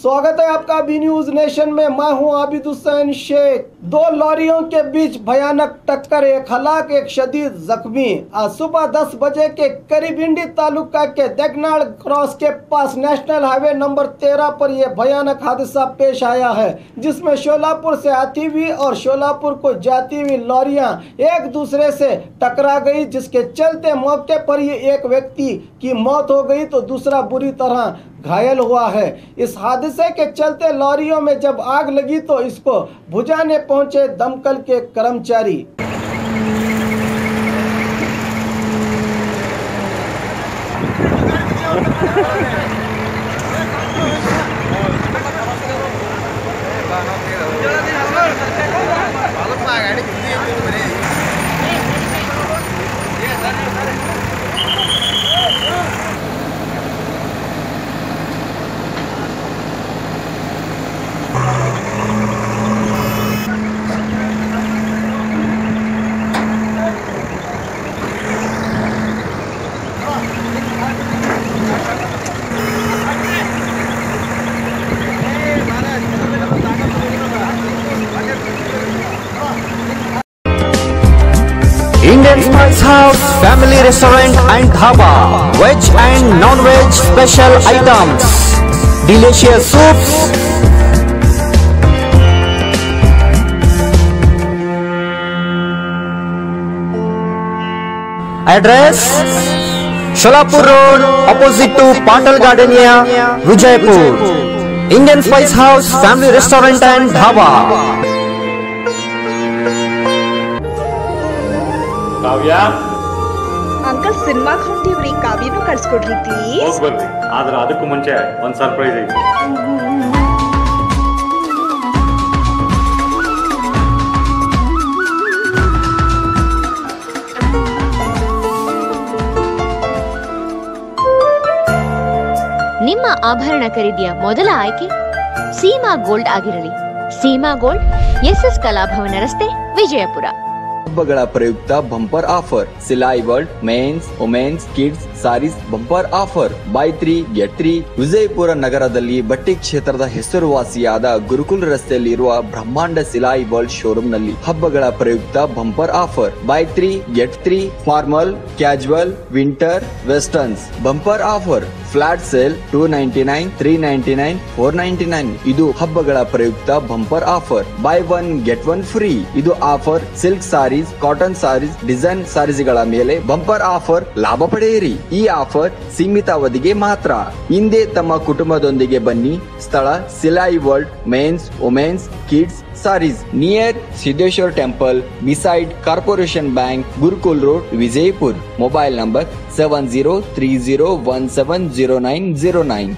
स्वागत है आपका बी न्यूज नेशन में। मैं हूं आबिद हुसैन शेख। दो लॉरियों के बीच भयानक टक्कर, एक हलाक एक शदीद जख्मी। आज सुबह 10 बजे के करीब इंडी तालुका के देगनाड़ क्रॉस के पास नेशनल हाईवे नंबर 13 पर यह भयानक हादसा पेश आया है, जिसमें शोलापुर से आती हुई और शोलापुर को जाती हुई लॉरियां एक दूसरे से टकरा गई, जिसके चलते मौके पर ही एक व्यक्ति की मौत हो गई तो दूसरा बुरी तरह घायल हुआ है। इस हादसे के चलते लॉरियों में जब आग लगी तो इसको बुझाने पहुंचे दमकल के कर्मचारी। Indian Spice House Family Restaurant and Dhaba, veg and non-veg special items, delicious soups, address Sholapur Road opposite to Patal Gardenia, Vijaypur. Indian Spice House Family Restaurant and Dhaba. Kavya uncle ಸಿನಿಮಾಗೆ ಹೊಂಟಿವ್ರಿ, ಕಾವ್ಯನೂ ಕಳ್ಸ್ಕೊಡ್ರಿ please. ಹೋಗಿ ಬರ್ರಿ, ಆದ್ರೆ ಅದಕ್ಕೂ ಮುಂಚೆ ಒಂದು surprise ಐತಿ. ನಿಮ್ಮ ಆಭರಣ ಖರೀದಿಯ ಮೊದಲ ಆಯ್ಕೆ ಸೀಮಾ ಗೋಲ್ಡ್ ಆಗಿರಲಿ. ಸೀಮಾ ಗೋಲ್ಡ್, ಎಸ್ಎಸ್ ಕಲಾಭವನ ರಸ್ತೆ, ವಿಜಯಪುರ. ಹಬ್ಬಗಳ ಪ್ರಯುಕ್ತ bumper offer, Silai world men's women's kids sarees bumper offer, buy 3 get 3. Vijayapura ನಗರದಲ್ಲಿ ಬಟ್ಟೆ ಕ್ಷೇತ್ರದ ಹೆಸರುವಾಸಿಯಾದ ಗುರುಕುಲ್ ರಸ್ತೆಯಲ್ಲಿರುವ ಬ್ರಹ್ಮಾಂಡ ಸಿಲಾಯಿ ವರ್ಲ್ಡ್ ಶೋರೂಮ್ ನಲ್ಲಿ ಹಬ್ಬಗಳ ಪ್ರಯುಕ್ತ bumper offer, buy 3 get 3. Formal, casual, winter, westerns bumper offer, flat sale 299, 399, 499. ಇದು ಹಬ್ಬಗಳ ಪ್ರಯುಕ್ತ bumper offer, buy 1 get 1 free. ಇದು offer silk sarees, cotton sarees, design ಸಾರೀಸ್ಗಳ ಮೇಲೆ ಬಂಪರ್ ಆಫರ್ ಲಾಭ ಪಡೆಯಿರಿ. ಈ ಆಫರ್ ಸೀಮಿತ ಅವಧಿಗೆ ಮಾತ್ರ. ಹಿಂದೆ ತಮ್ಮ ಕುಟುಂಬದೊಂದಿಗೆ ಬನ್ನಿ. ಸ್ಥಳ Silai world men's women's kids sarees, near Siddheshwar temple, beside corporation bank, Gurukul road, Vijayapur. Mobile number 7030170909.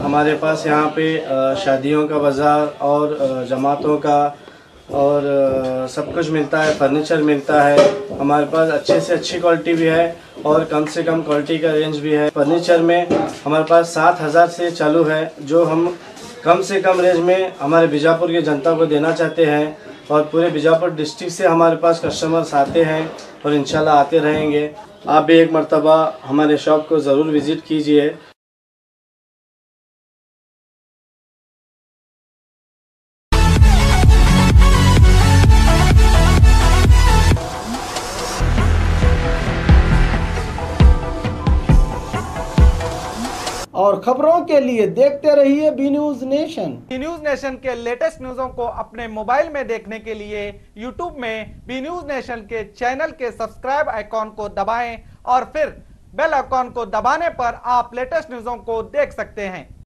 हमारे पास यहाँ पे शादियों का बाज़ार और जमातों का और सब कुछ मिलता है, फर्नीचर मिलता है। हमारे पास अच्छे से अच्छी क्वालिटी भी है और कम से कम क्वालिटी का रेंज भी है। फर्नीचर में हमारे पास 7,000 से चालू है, जो हम कम से कम रेंज में हमारे बीजापुर की जनता को देना चाहते हैं। और पूरे बीजापुर डिस्ट्रिक्ट से हमारे पास कस्टमर्स आते हैं और इंशाल्लाह आते रहेंगे। आप भी एक मर्तबा हमारे शॉप को ज़रूर विज़िट कीजिए। और खबरों के लिए देखते रहिए B News Nation. B News Nation के लेटेस्ट न्यूज़ों को अपने मोबाइल में देखने के लिए यूट्यूब में बी न्यूज नेशन के चैनल के सब्सक्राइब आइकॉन को दबाएं और फिर बेल आइकॉन को दबाने पर आप लेटेस्ट न्यूज़ों को देख सकते हैं।